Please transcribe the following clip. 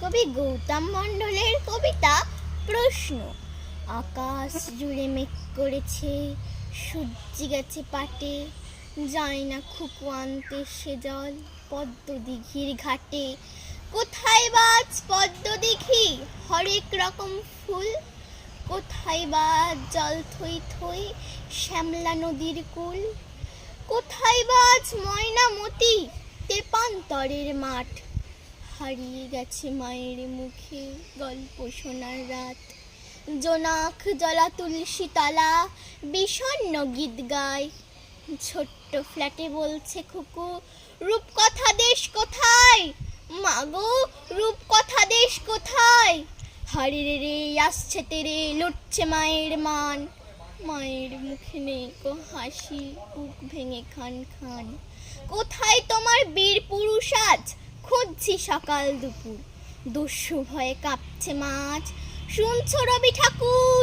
কবি গৌতম মণ্ডলের কবিতা প্রশ্ন। আকাশ জুড়ে মেঘ করেছে, সূর্য গেছে পাটে, যায় না খুকু আনতে সে জল পদ্ম দিঘির ঘাটে। কোথায় বা আজ পদ্ম দিঘি হরেক রকম ফুল, কোথায় বা আজ জল থই থই শ্যামলা নদীর কুল, কোথায় বা আজ ময়নামতি তেপান্তরের মাঠ। হারিয়ে গেছে মায়ের মুখে গল্প শোনার রাত, জোনাক জলা তুলসী তলা বিষণ্ণ গীত গায়। ছোট্ট ফ্ল্যাটে বলছে খুকু, রূপকথা দেশ কোথায়, মাগো রূপকথা দেশ কোথায়। হারে রে রে আসছে তেরে লুটছে মায়ের মান, মায়ের মুখে নেই কো হাসি, বুক ভেঙে খান খান। কোথায় তোমার বীর পুরুষ আজ, খুঁজছি সকাল দুপুর, দস্যু ভয়ে কাঁপছে মাছ। শুনছো রবি ঠাকুর,